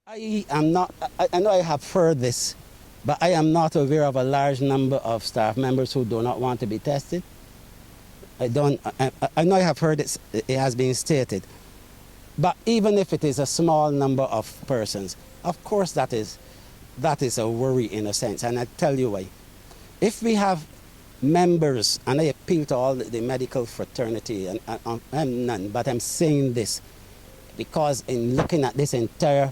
I know I have heard this, but I am not aware of a large number of staff members who do not want to be tested. I know I have heard it has been stated, but even if it is a small number of persons, of course that is a worry in a sense, and I tell you why. If we have members, and I appeal to all the medical fraternity, and I'm none, but I'm saying this because in looking at this entire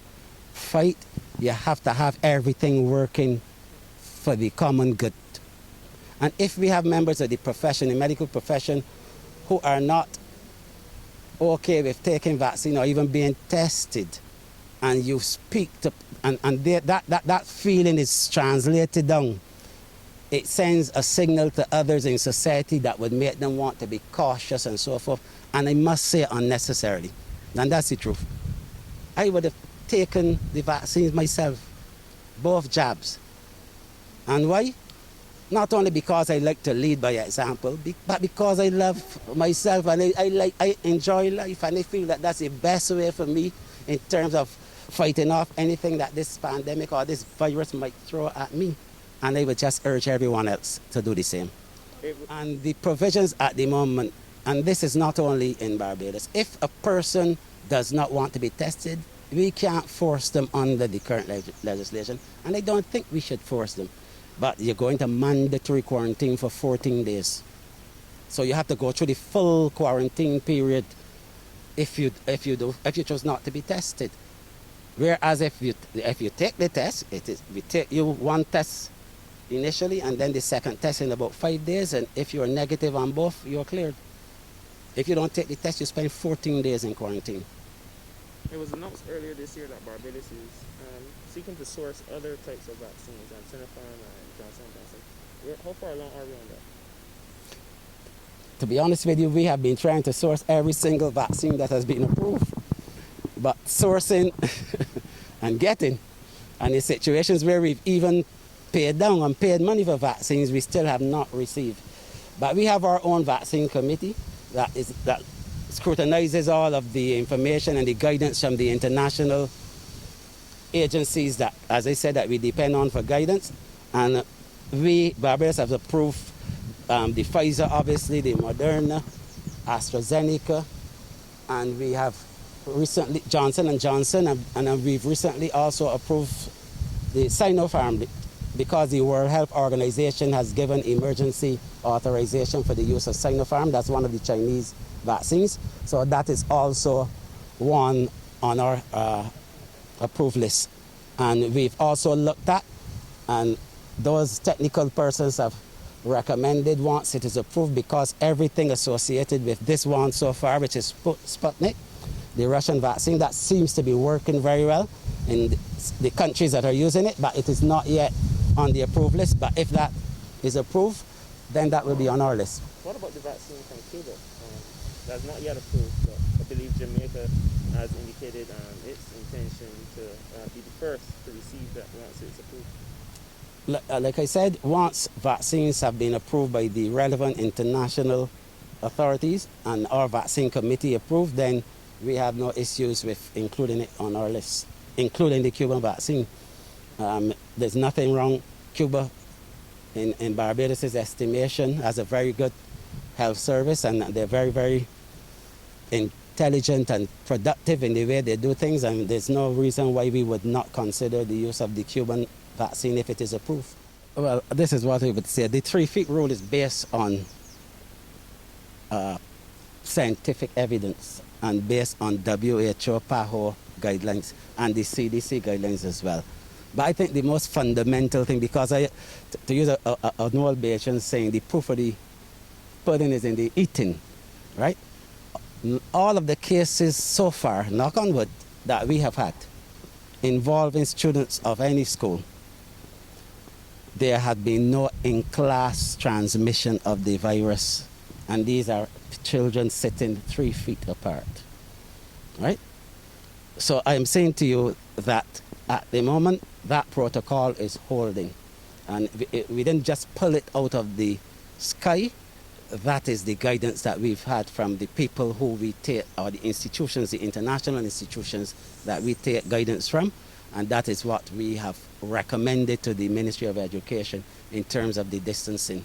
fight, you have to have everything working for the common good. And if we have members of the profession, the medical profession, who are not okay with taking vaccine or even being tested, and you speak to, and that feeling is translated down, it sends a signal to others in society that would make them want to be cautious and so forth, and I must say unnecessarily. And that's the truth. I would have taken the vaccines myself, both jabs. And why? Not only because I like to lead by example, but because I love myself and I enjoy life, and I feel that that's the best way for me in terms of fighting off anything that this pandemic or this virus might throw at me. And I would just urge everyone else to do the same. And the provisions at the moment, and this is not only in Barbados, if a person does not want to be tested, we can't force them under the current legislation, and I don't think we should force them. But you're going to mandatory quarantine for 14 days. So you have to go through the full quarantine period if you choose not to be tested. Whereas if you take the test, we take you one test initially and then the second test in about 5 days, and if you're negative on both, you're cleared. If you don't take the test, you spend 14 days in quarantine. It was announced earlier this year that Barbados is seeking to source other types of vaccines, Sinopharm and Johnson & Johnson. How far along are we on that? To be honest with you, we have been trying to source every single vaccine that has been approved. But sourcing and getting, and in situations where we've even paid down and paid money for vaccines, we still have not received. But we have our own vaccine committee that scrutinizes all of the information and the guidance from the international agencies that, as I said, that we depend on for guidance. And we, Barbados, have approved the Pfizer, obviously, the Moderna, AstraZeneca, and we have recently Johnson & Johnson, and we've recently also approved the Sinopharm because the World Health Organization has given emergency authorization for the use of Sinopharm. That's one of the Chinese vaccines. So that is also one on our approved list. And we've also looked at, and those technical persons have recommended once it is approved, because everything associated with this one so far, which is Sputnik, the Russian vaccine, that seems to be working very well in the countries that are using it, but it is not yet on the approved list. But if that is approved, then that will be on our list. What about the vaccine from Cuba? That's not yet approved, but I believe Jamaica has indicated its intention to be the first to receive that once it's approved. Like I said, once vaccines have been approved by the relevant international authorities and our vaccine committee approved, then we have no issues with including it on our list, including the Cuban vaccine. There's nothing wrong. Cuba, in Barbados' estimation, has a very good health service, and they're very, very intelligent and productive in the way they do things, and there's no reason why we would not consider the use of the Cuban vaccine if it is approved. Well, this is what I would say. The 3 feet rule is based on scientific evidence and based on WHO, PAHO guidelines and the CDC guidelines as well. But I think the most fundamental thing, because to use an old Bayesian saying, the proof of the pudding is in the eating, right? All of the cases so far, knock on wood, that we have had involving students of any school, there had been no in-class transmission of the virus. And these are children sitting 3 feet apart, right? So I'm saying to you that at the moment, that protocol is holding. And we didn't just pull it out of the sky. That is the guidance that we've had from the people who we take, or the institutions, the international institutions that we take guidance from. And that is what we have recommended to the Ministry of Education in terms of the distancing